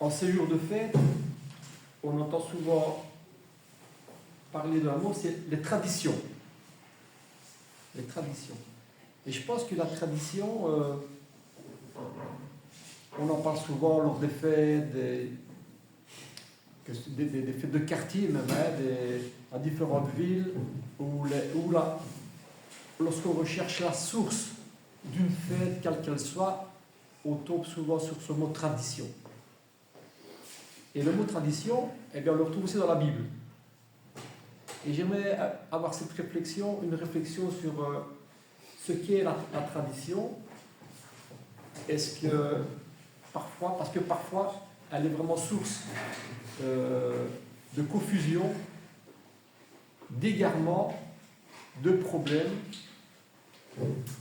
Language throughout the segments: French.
En ces jours de fête, on entend souvent parler d'un mot, c'est les traditions. Les traditions. Et je pense que la tradition, on en parle souvent lors des fêtes, des fêtes de quartier même, à différentes villes, lorsqu'on recherche la source d'une fête, quelle qu'elle soit, on tombe souvent sur ce mot tradition. Et le mot tradition, eh bien, on le retrouve aussi dans la Bible. Et j'aimerais avoir cette réflexion, une réflexion sur ce qu'est la tradition. Est-ce que parfois, parce que parfois, elle est vraiment source de confusion, d'égarement, de problèmes.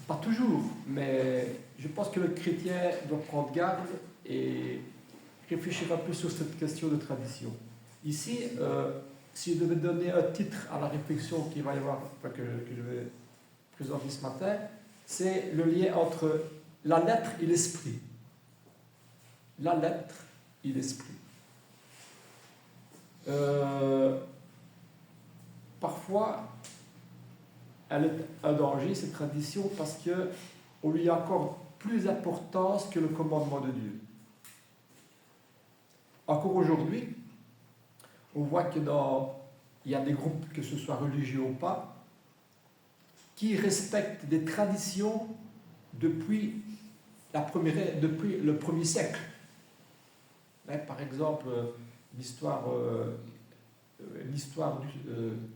Pas toujours, mais je pense que le chrétien doit prendre garde et réfléchir un peu sur cette question de tradition. Ici, si je devais donner un titre à la réflexion qu'il va y avoir, que je vais présenter ce matin, c'est le lien entre la lettre et l'esprit. La lettre et l'esprit. Parfois, elle est un danger, cette tradition, parce qu'on lui accorde plus d'importance que le commandement de Dieu. Encore aujourd'hui, on voit qu'il y a des groupes, que ce soit religieux ou pas, qui respectent des traditions depuis le premier siècle. Par exemple, l'histoire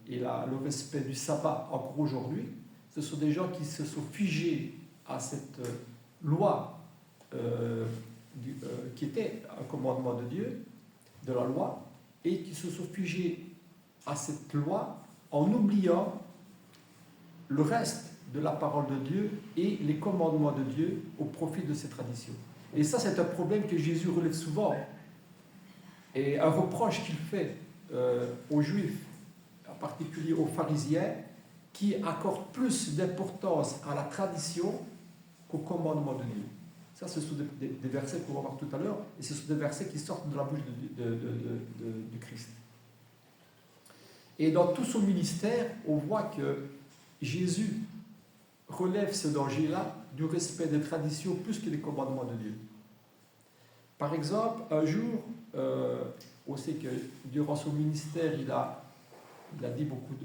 et le respect du sabbat encore aujourd'hui, ce sont des gens qui se sont figés à cette loi qui était un commandement de Dieu, de la loi, et qui se sont figés à cette loi en oubliant le reste de la parole de Dieu et les commandements de Dieu au profit de ces traditions. Et ça, c'est un problème que Jésus relève souvent, et un reproche qu'il fait aux Juifs, en particulier aux pharisiens, qui accordent plus d'importance à la tradition qu'au commandement de Dieu. Ça, ce sont des versets qu'on va voir tout à l'heure, et ce sont des versets qui sortent de la bouche du Christ. Et dans tout son ministère, on voit que Jésus relève ce danger-là du respect des traditions plus que des commandements de Dieu. Par exemple, un jour, on sait que durant son ministère, il a dit beaucoup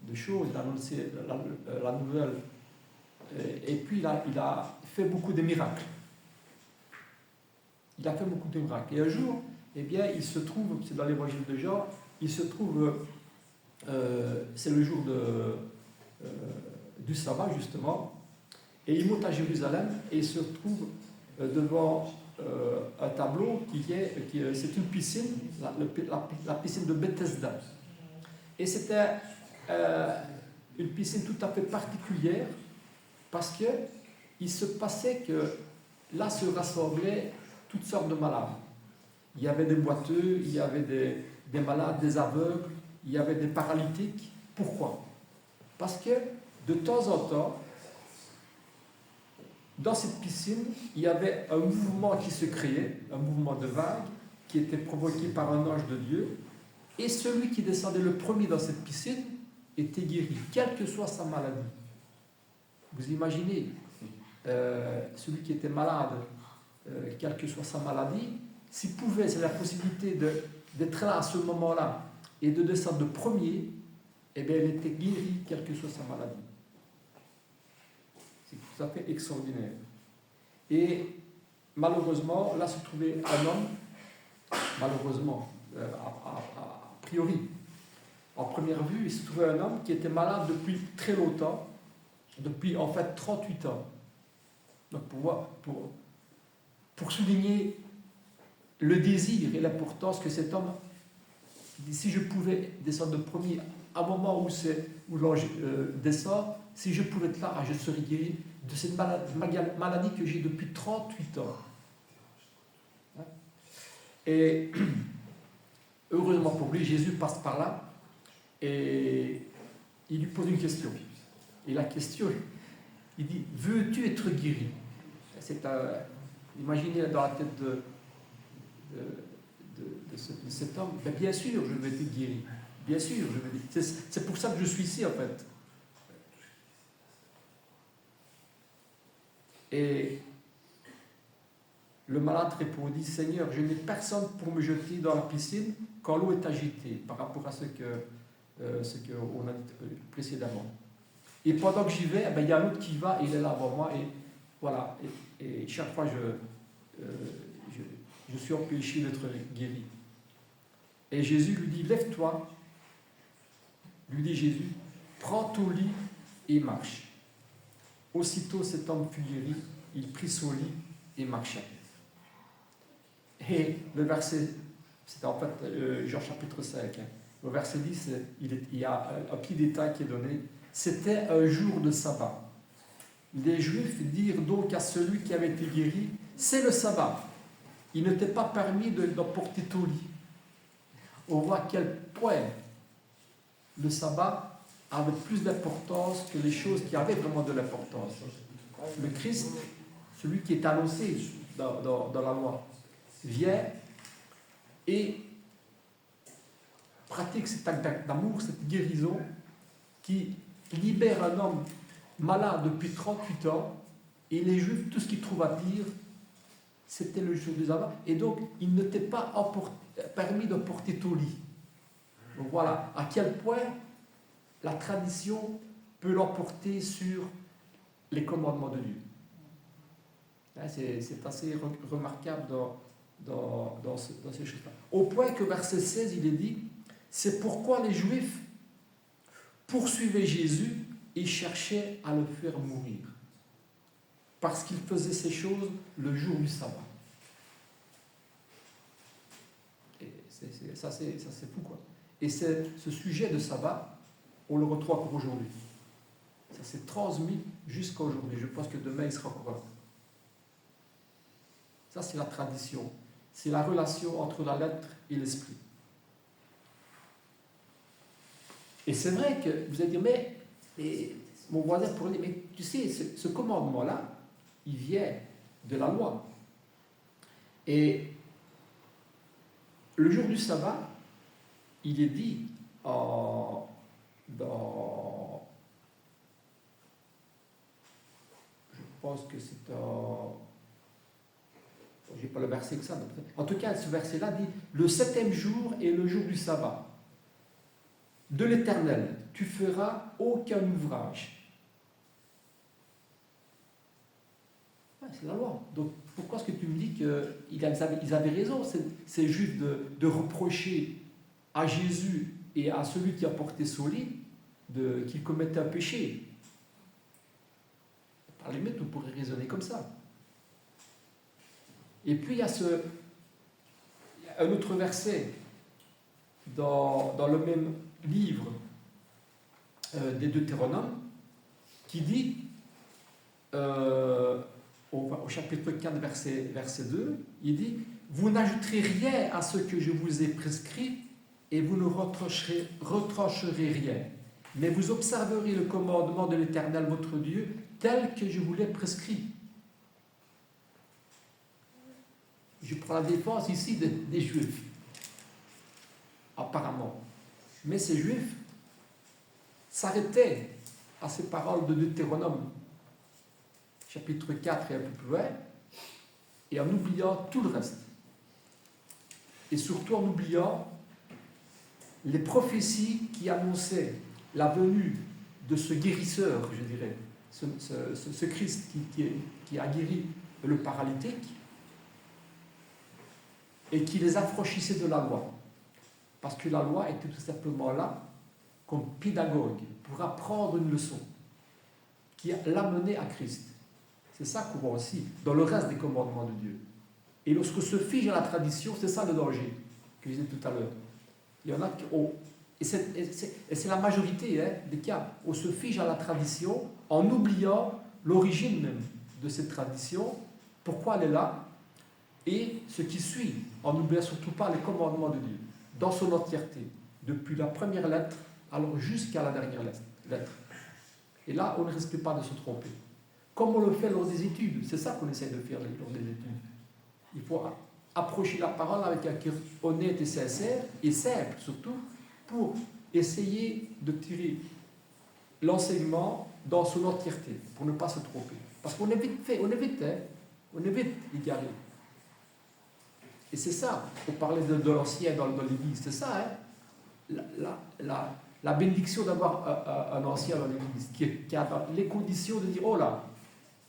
de choses, il a annoncé la nouvelle, et puis il a fait beaucoup de miracles. Il a fait beaucoup de miracles. Et un jour, eh bien, il se trouve, c'est dans l'évangile de Jean, il se trouve, c'est le jour du sabbat, justement, et il monte à Jérusalem et il se trouve devant un tableau c'est une piscine, la piscine de Bethesda. Et c'était une piscine tout à fait particulière parce qu'il se passait que là se rassemblaient toutes sortes de malades. Il y avait des boiteux, il y avait des malades, des aveugles, il y avait des paralytiques. Pourquoi? Parce que de temps en temps, dans cette piscine, il y avait un mouvement qui se créait, un mouvement de vague, qui était provoqué par un ange de Dieu, et celui qui descendait le premier dans cette piscine était guéri, quelle que soit sa maladie. Vous imaginez, celui qui était malade, quelle que soit sa maladie, s'il pouvait, c'est la possibilité d'être là à ce moment-là, et de descendre le premier, eh bien, il était guéri, quelle que soit sa maladie. C'est tout à fait extraordinaire. Et malheureusement, là se trouvait un homme, malheureusement, a priori, en première vue, il se trouvait un homme qui était malade depuis très longtemps, depuis en fait 38 ans. Donc pour souligner le désir et l'importance que cet homme, si je pouvais descendre le premier, à un moment où l'ange descend, si je pouvais être là, je serais guéri de cette maladie que j'ai depuis 38 ans. Et heureusement pour lui, Jésus passe par là et il lui pose une question. Et la question, il dit, veux-tu être guéri? Imaginez dans la tête de cet homme, ben bien sûr, je vais être guéri. Bien sûr, c'est pour ça que je suis ici, en fait. Et le malade répondit, Seigneur, je n'ai personne pour me jeter dans la piscine quand l'eau est agitée, par rapport à ce qu'on a dit précédemment. Et pendant que j'y vais, il y a l'autre qui va, et il est là avant moi, et voilà. Et chaque fois, je suis empêché d'être guéri. Et Jésus lui dit, lève-toi, lui dit Jésus, prends ton lit et marche. Aussitôt cet homme fut guéri, il prit son lit et marcha. Et le verset, c'est en fait Jean chapitre 5, hein. Le verset 10, il y a un petit détail qui est donné. C'était un jour de sabbat. Les Juifs dirent donc à celui qui avait été guéri, c'est le sabbat. Il ne t'est pas permis d'emporter ton lit. On voit à quel point le sabbat avait plus d'importance que les choses qui avaient vraiment de l'importance. Le Christ, celui qui est annoncé dans la loi, vient et pratique cet acte d'amour, cette guérison qui libère un homme malade depuis 38 ans, et les Juifs, tout ce qu'ils trouvent à dire, c'était le jour du sabbat, et donc il ne t'est pas permis de porter ton lit. Donc voilà à quel point la tradition peut l'emporter sur les commandements de Dieu. C'est assez remarquable dans ces choses-là. Au point que verset 16, il est dit, c'est pourquoi les Juifs poursuivaient Jésus et cherchaient à le faire mourir. Parce qu'il faisait ces choses le jour du sabbat. Et ça c'est fou, quoi. Et ce sujet de sabbat, on le retrouve encore aujourd'hui. Ça s'est transmis jusqu'à aujourd'hui. Je pense que demain, il sera encore là. Ça, c'est la tradition. C'est la relation entre la lettre et l'esprit. Et c'est vrai que vous allez dire, mais mon voisin pourrait dire, mais tu sais, ce commandement-là, il vient de la loi. Et le jour du sabbat, il est dit je pense que c'est je n'ai pas le verset que ça. En tout cas, ce verset-là dit, le 7e jour est le jour du sabbat. De l'Éternel, tu feras aucun ouvrage. Ouais, c'est la loi. Donc, pourquoi est-ce que tu me dis qu'ils avaient raison, ces Juifs, de reprocher à Jésus et à celui qui a porté son lit qu'il commettait un péché? Par la limite, on pourrait raisonner comme ça. Et puis, il y a un autre verset dans le même livre des Deutéronomes qui dit, au chapitre 4, verset 2, il dit, vous n'ajouterez rien à ce que je vous ai prescrit et vous ne retrancherez rien, mais vous observerez le commandement de l'Éternel votre Dieu tel que je vous l'ai prescrit. Je prends la défense ici des Juifs, apparemment. Mais ces Juifs s'arrêtaient à ces paroles de Deutéronome, chapitre 4 et un peu plus loin, et en oubliant tout le reste. Et surtout en oubliant les prophéties qui annonçaient la venue de ce guérisseur, je dirais, ce Christ qui a guéri le paralytique, et qui les affranchissait de la loi. Parce que la loi était tout simplement là comme pédagogue pour apprendre une leçon qui l'amenait à Christ. C'est ça qu'on voit aussi dans le reste des commandements de Dieu. Et lorsqu'on se fige à la tradition, c'est ça le danger que je disais tout à l'heure. Il y en a qui... et c'est la majorité des cas. On se fige à la tradition en oubliant l'origine même de cette tradition, pourquoi elle est là, et ce qui suit, en n'oubliant surtout pas les commandements de Dieu, dans son entièreté, depuis la première lettre alors jusqu'à la dernière lettre. Et là, on ne risque pas de se tromper. Comme on le fait lors des études, c'est ça qu'on essaie de faire lors des études. Il faut approcher la parole avec un cœur honnête et sincère, et simple surtout, pour essayer de tirer l'enseignement dans son entièreté, pour ne pas se tromper. Parce qu'on est vite fait, on est vite égaré. Et c'est ça, on parlait de l'ancien dans l'église, c'est ça, hein? La bénédiction d'avoir un ancien dans l'église, qui a les conditions de dire, oh là,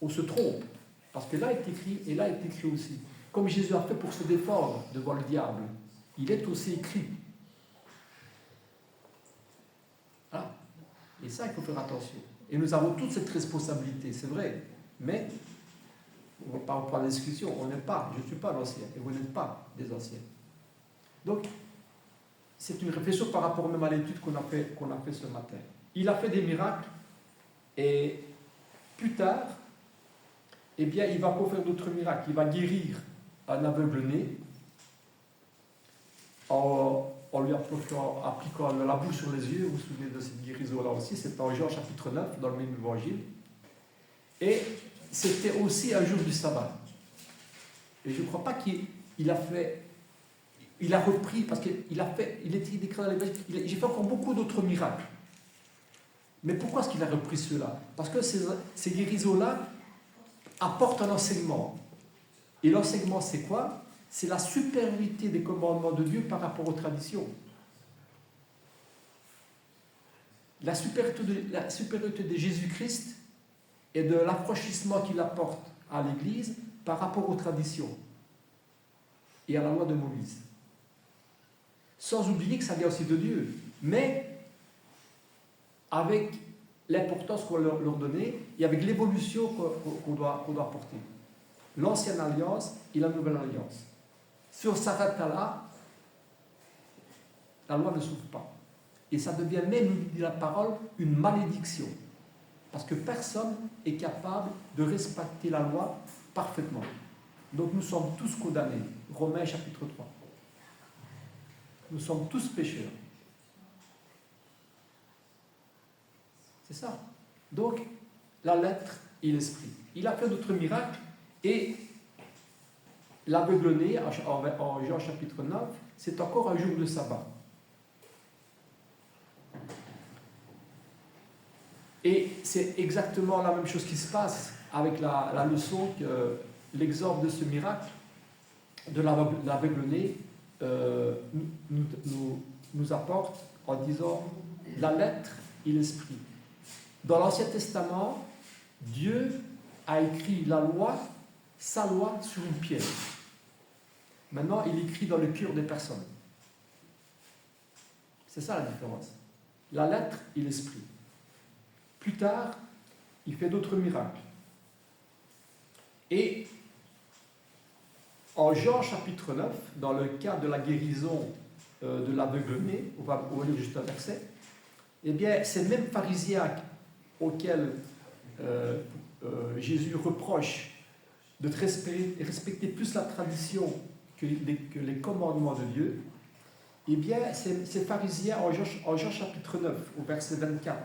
on se trompe. Parce que là est écrit, et là est écrit aussi. Comme Jésus a fait pour se défendre devant le diable, il est aussi écrit. Voilà. Et ça, il faut faire attention. Et nous avons toute cette responsabilité, c'est vrai. Mais, on ne va pas reprendre la discussion, on n'est pas, je ne suis pas l'ancien, et vous n'êtes pas des anciens. Donc, c'est une réflexion par rapport même à l'étude qu'on a fait ce matin. Il a fait des miracles, et plus tard, eh bien, il va encore faire d'autres miracles. Il va guérir un aveugle-né en lui appliquant la boue sur les yeux. Vous vous souvenez de cette guérison-là aussi, c'est en Jean chapitre 9, dans le même évangile. Et c'était aussi un jour du sabbat. Et je ne crois pas qu'il a fait... Il a repris, parce qu'il était décrit dans l'évangile, j'ai fait encore beaucoup d'autres miracles. Mais pourquoi est-ce qu'il a repris ceux-là? Parce que ces guérisons-là apportent un enseignement. Et l'enseignement, c'est quoi? C'est la supériorité des commandements de Dieu par rapport aux traditions. La supériorité de Jésus-Christ et de l'affranchissement qu'il apporte à l'Église par rapport aux traditions et à la loi de Moïse. Sans oublier que ça vient aussi de Dieu, mais avec l'importance qu'on leur donnait et avec l'évolution qu'on doit apporter. L'ancienne alliance et la nouvelle alliance. Si on s'arrête là, la loi ne s'ouvre pas. Et ça devient même, dit la parole, une malédiction. Parce que personne n'est capable de respecter la loi parfaitement. Donc nous sommes tous condamnés. Romains chapitre 3. Nous sommes tous pécheurs. C'est ça. Donc, la lettre et l'esprit. Il a fait d'autres miracles et l'aveugle-né, en Jean chapitre 9, c'est encore un jour de sabbat. Et c'est exactement la même chose qui se passe avec la leçon que l'exemple de ce miracle de l'aveugle-né nous apporte en disant la lettre et l'esprit. Dans l'Ancien Testament, Dieu a écrit la loi, sa loi, sur une pierre. Maintenant, il écrit dans le cœur des personnes. C'est ça la différence. La lettre et l'esprit. Plus tard, il fait d'autres miracles. Et en Jean chapitre 9, dans le cas de la guérison de l'aveugle-né, on va lire juste un verset, eh bien, ces mêmes pharisiens auxquels Jésus reproche de respecter plus la tradition que les commandements de Dieu, eh bien, ces pharisiens, en Jean chapitre 9, au verset 24,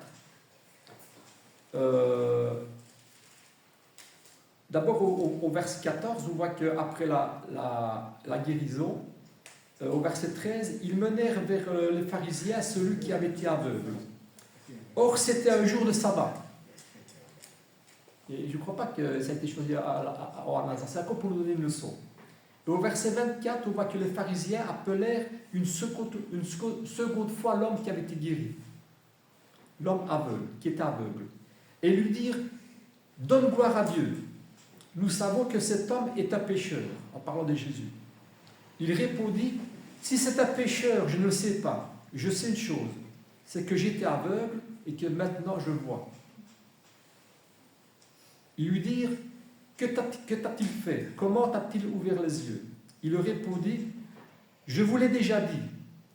d'abord au verset 14, on voit qu'après la guérison, au verset 13, ils menèrent vers les pharisiens celui qui avait été aveugle. Or, c'était un jour de sabbat. Et je ne crois pas que ça a été choisi au hasard. C'est encore pour nous donner une leçon. Et au verset 24, on voit que les pharisiens appelèrent une seconde fois l'homme qui avait été guéri. L'homme aveugle, qui était aveugle. Et lui dirent, donne gloire à Dieu. Nous savons que cet homme est un pécheur, en parlant de Jésus. Il répondit, si c'est un pécheur, je ne le sais pas. Je sais une chose, c'est que j'étais aveugle et que maintenant je vois. Ils lui dirent, que t'a-t-il fait? Comment t'a-t-il ouvert les yeux? Il leur répondit, je vous l'ai déjà dit,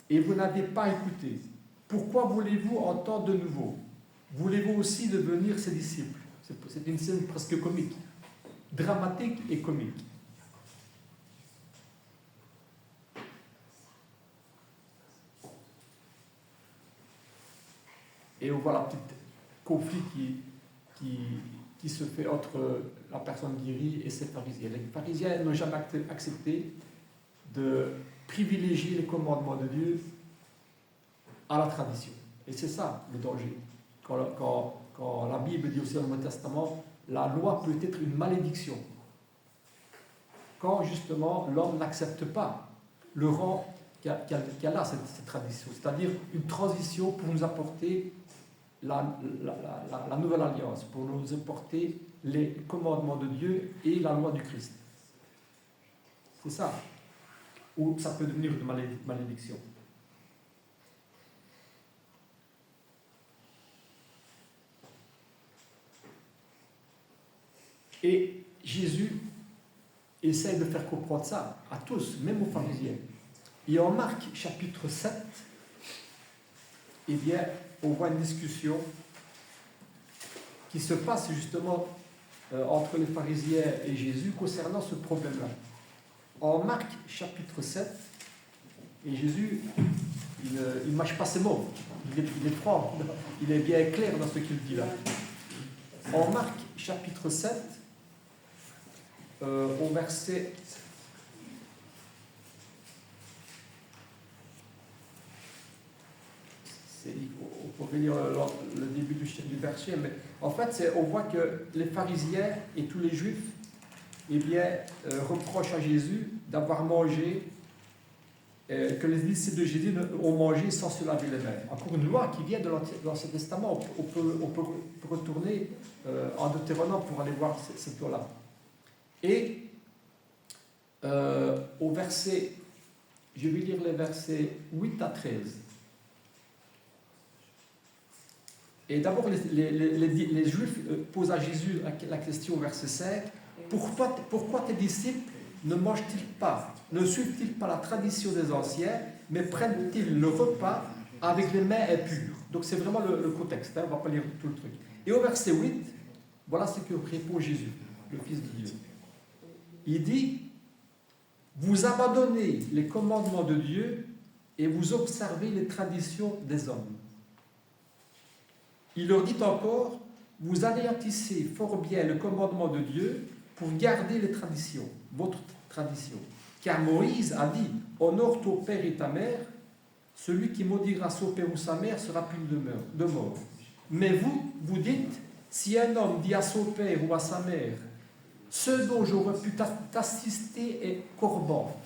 et vous n'avez pas écouté. Pourquoi voulez-vous entendre de nouveau? Voulez-vous aussi devenir ses disciples? C'est une scène presque comique, dramatique et comique. Et on voit le petit conflit qui se fait entre la personne guérie et ses pharisiens. Les pharisiens n'ont jamais accepté de privilégier les commandements de Dieu à la tradition. Et c'est ça le danger. Quand la Bible dit aussi dans le Nouveau Testament, la loi peut être une malédiction. Quand justement l'homme n'accepte pas le rang qu'elle a, cette tradition, c'est-à-dire une transition pour nous apporter la nouvelle alliance, pour nous apporter les commandements de Dieu et la loi du Christ. C'est ça. Ou ça peut devenir une malédiction. Et Jésus essaie de faire comprendre ça à tous, même aux pharisiens. Et en Marc chapitre 7, eh bien, on voit une discussion qui se passe justement entre les pharisiens et Jésus concernant ce problème-là. En Marc chapitre 7, et Jésus, il ne mâche pas ses mots, il est franc, il est bien clair dans ce qu'il dit là. En Marc chapitre 7, au verset on peut lire le début du verset, mais en fait, on voit que les pharisiens et tous les juifs eh bien, reprochent à Jésus d'avoir mangé, que les disciples de Jésus ont mangé sans se laver les mains. Encore une loi qui vient de l'Ancien Testament. On peut retourner en Deutéronome pour aller voir cette loi-là. Et au verset, je vais lire les versets 8 à 13. Et d'abord, les Juifs posent à Jésus la question au verset 5, pourquoi tes disciples ne mangent-ils pas, ne suivent-ils pas la tradition des anciens, mais prennent-ils le repas avec les mains impures? Donc c'est vraiment le contexte, hein, on ne va pas lire tout le truc. Et au verset 8, voilà ce que répond Jésus, le Fils de Dieu. Il dit, vous abandonnez les commandements de Dieu et vous observez les traditions des hommes. Il leur dit encore, vous anéantissez fort bien le commandement de Dieu pour garder les traditions, votre tradition. Car Moïse a dit, honore ton père et ta mère, celui qui maudira son père ou sa mère sera puni de mort. Mais vous dites, si un homme dit à son père ou à sa mère, ce dont j'aurais pu t'assister est corban,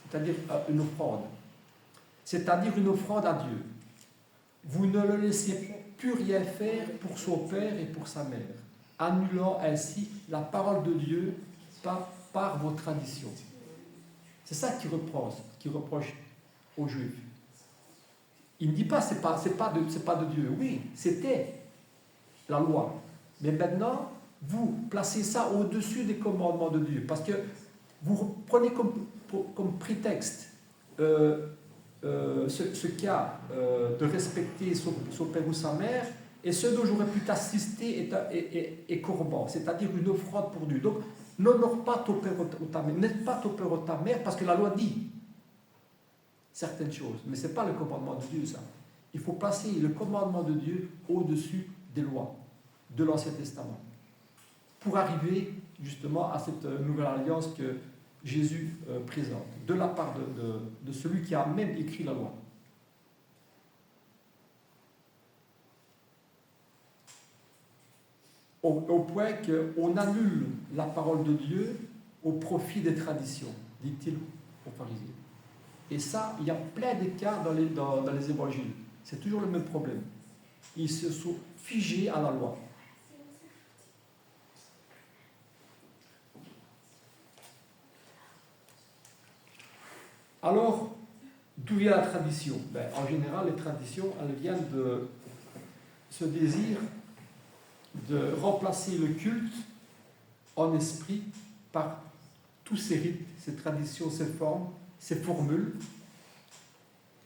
c'est-à-dire une offrande, c'est-à-dire une offrande à Dieu. Vous ne le laissez plus rien faire pour son père et pour sa mère, annulant ainsi la parole de Dieu par vos traditions. C'est ça qu'il reproche aux Juifs. Il ne dit pas c'est pas de Dieu. Oui, c'était la loi. Mais maintenant, vous placez ça au-dessus des commandements de Dieu. Parce que vous prenez comme prétexte ce cas de respecter son père ou sa mère, et ce dont j'aurais pu t'assister est corban, c'est-à-dire une offrande pour Dieu. Donc, n'honore pas ton père ou ta mère, n'aide pas ton père ou ta mère, parce que la loi dit certaines choses. Mais ce n'est pas le commandement de Dieu, ça. Il faut placer le commandement de Dieu au-dessus des lois de l'Ancien Testament, pour arriver justement à cette nouvelle alliance que Jésus présente, de la part de celui qui a même écrit la loi. Au point qu'on annule la parole de Dieu au profit des traditions, dit-il aux pharisiens. Et ça, il y a plein de cas dans les évangiles. C'est toujours le même problème. Ils se sont figés à la loi. Alors, d'où vient la tradition? En général, les traditions, elles viennent de ce désir de remplacer le culte en esprit par tous ces rites, ces traditions, ces formes, ces formules.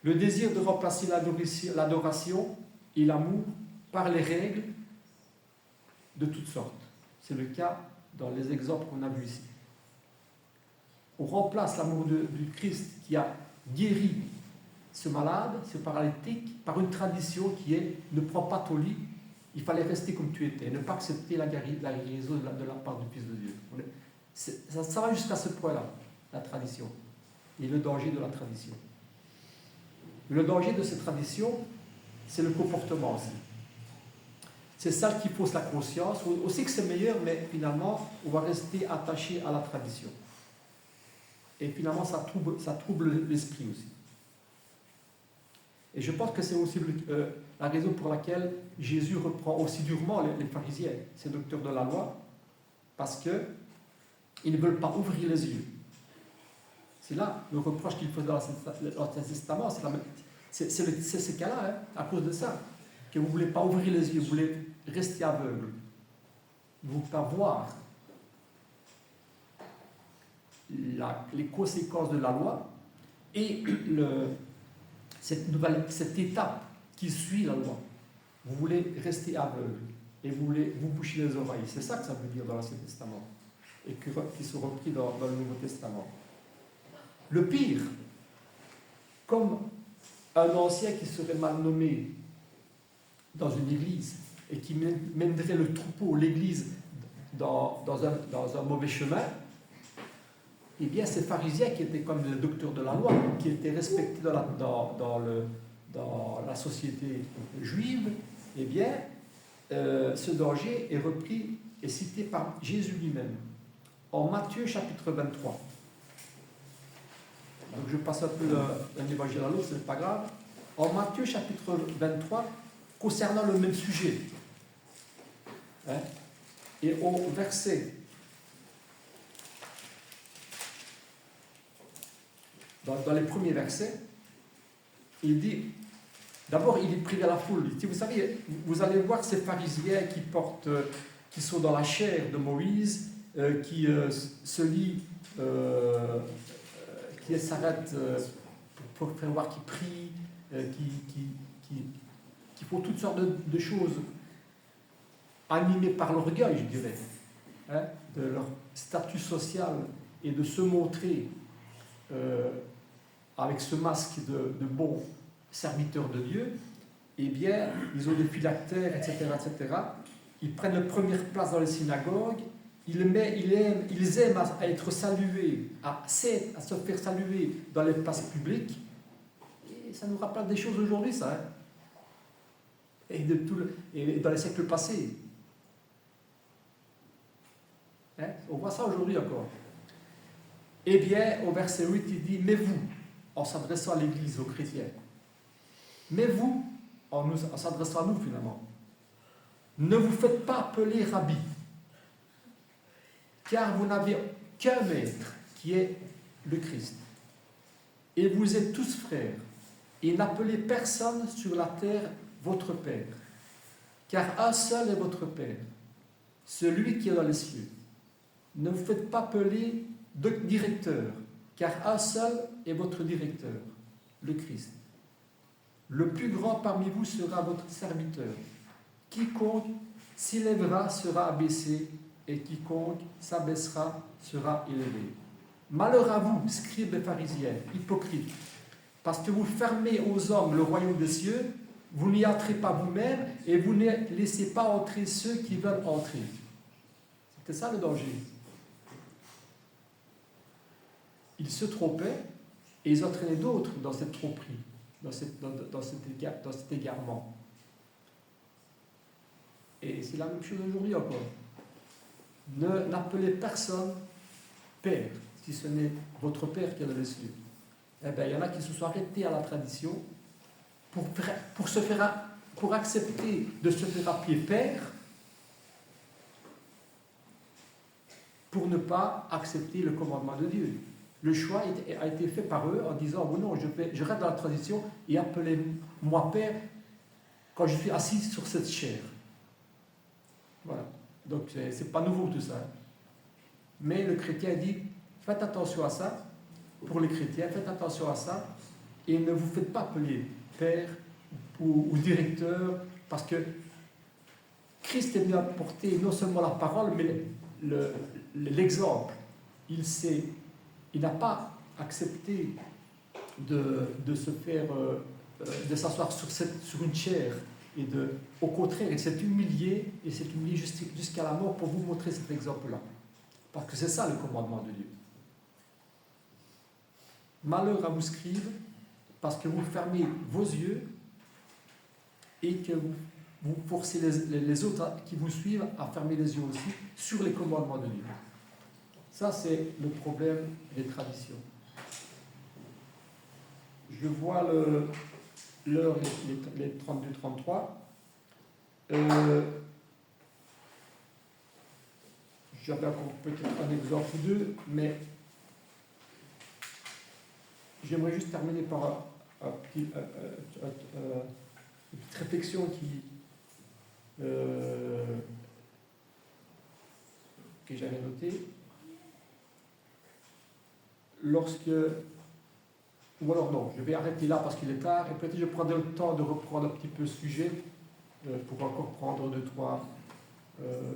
Le désir de remplacer l'adoration et l'amour par les règles de toutes sortes. C'est le cas dans les exemples qu'on a vus ici. On remplace l'amour du Christ qui a guéri ce malade, ce paralytique, par une tradition qui est « ne prends pas ton lit, il fallait rester comme tu étais, ne pas accepter la guérison de la part du Fils de Dieu ». Ça va jusqu'à ce point-là, la tradition. et le danger de la tradition. Le danger de cette tradition, c'est le comportement aussi. C'est ça qui fausse la conscience. On sait que c'est meilleur, mais finalement, on va rester attaché à la tradition. Et finalement, ça trouble l'esprit aussi. Et je pense que c'est aussi la raison pour laquelle Jésus reprend aussi durement les pharisiens, ces docteurs de la loi, parce qu'ils ne veulent pas ouvrir les yeux. C'est là le reproche qu'il faisait dans l'Ancien Testament, c'est ce cas-là, hein, à cause de ça, que vous ne voulez pas ouvrir les yeux, vous voulez rester aveugle, vous ne pouvez pas voir les conséquences de la loi et cette étape qui suit la loi. Vous voulez rester aveugle et vous voulez vous boucher les oreilles. C'est ça que ça veut dire dans l'Ancien Testament et qui sont repris dans le Nouveau Testament. Le pire, comme un ancien qui serait mal nommé dans une église et qui mènerait le troupeau, l'église, dans un mauvais chemin, eh bien, ces pharisiens qui étaient comme les docteurs de la loi, qui étaient respectés dans la société juive, eh bien, ce danger est repris et cité par Jésus lui-même, en Matthieu chapitre 23. Donc je passe un peu d'un évangile à l'autre, ce n'est pas grave. En Matthieu chapitre 23, concernant le même sujet, hein, et au verset, dans les premiers versets, il dit, d'abord il est privé à la foule. Il dit, vous savez, vous allez voir ces pharisiens qui sont dans la chair de Moïse, qui se lient, qui s'arrêtent pour faire voir qu'ils prient, qui font toutes sortes de choses animées par l'orgueil, je dirais, hein, de leur statut social et de se montrer avec ce masque de bons serviteurs de Dieu. Eh bien, ils ont des phylactères, etc., etc. Ils prennent la première place dans les synagogues. Ils aiment à être salués, à se faire saluer dans les places publiques. Et ça nous rappelle des choses aujourd'hui, ça. Hein? Et dans les siècles passés. Hein? On voit ça aujourd'hui encore. Eh bien, au verset 8, il dit, mais vous, en s'adressant à l'Église, aux chrétiens, mais vous, en s'adressant à nous finalement, ne vous faites pas appeler rabbi, car vous n'avez qu'un maître qui est le Christ. Et vous êtes tous frères, et n'appelez personne sur la terre votre Père, car un seul est votre Père, celui qui est dans les cieux. Ne vous faites pas appeler directeur, car un seul est votre directeur, le Christ. Le plus grand parmi vous sera votre serviteur. Quiconque s'élèvera sera abaissé, et quiconque s'abaissera sera élevé. Malheur à vous, scribes et pharisiens, hypocrites, parce que vous fermez aux hommes le royaume des cieux, vous n'y entrez pas vous-même, et vous ne laissez pas entrer ceux qui veulent entrer. C'était ça le danger. Ils se trompaient, et ils entraînaient d'autres dans cette tromperie, dans cet égarement. Et c'est la même chose aujourd'hui encore. N'appelez personne Père, si ce n'est votre Père qui est dans les cieux. Eh bien, il y en a qui se sont arrêtés à la tradition pour accepter de se faire appeler Père, pour ne pas accepter le commandement de Dieu. Le choix a été fait par eux en disant, oh non, je reste dans la tradition et appelez-moi Père quand je suis assis sur cette chair. Voilà. Donc, ce n'est pas nouveau tout ça. Mais le chrétien dit, faites attention à ça. Pour les chrétiens, faites attention à ça. Et ne vous faites pas appeler Père ou directeur, parce que Christ est venu apporter non seulement la parole, mais l'exemple. Il n'a pas accepté de se faire, de s'asseoir sur une chair. Au contraire, il s'est humilié, jusqu'à la mort pour vous montrer cet exemple-là. Parce que c'est ça le commandement de Dieu. malheur à vous scribes, parce que vous fermez vos yeux et que vous forcez les autres qui vous suivent à fermer les yeux aussi sur les commandements de Dieu. Ça, c'est le problème des traditions. Je vois l'heure, les 32-33. J'avais encore peut-être un exemple ou deux, mais j'aimerais juste terminer par une petite réflexion que j'avais notée. Ou alors non, je vais arrêter là parce qu'il est tard, et peut-être je prendrai le temps de reprendre un petit peu ce sujet pour encore prendre 2-3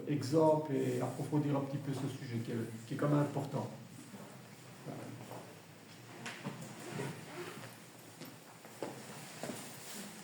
exemples et approfondir un petit peu ce sujet qui est quand même important.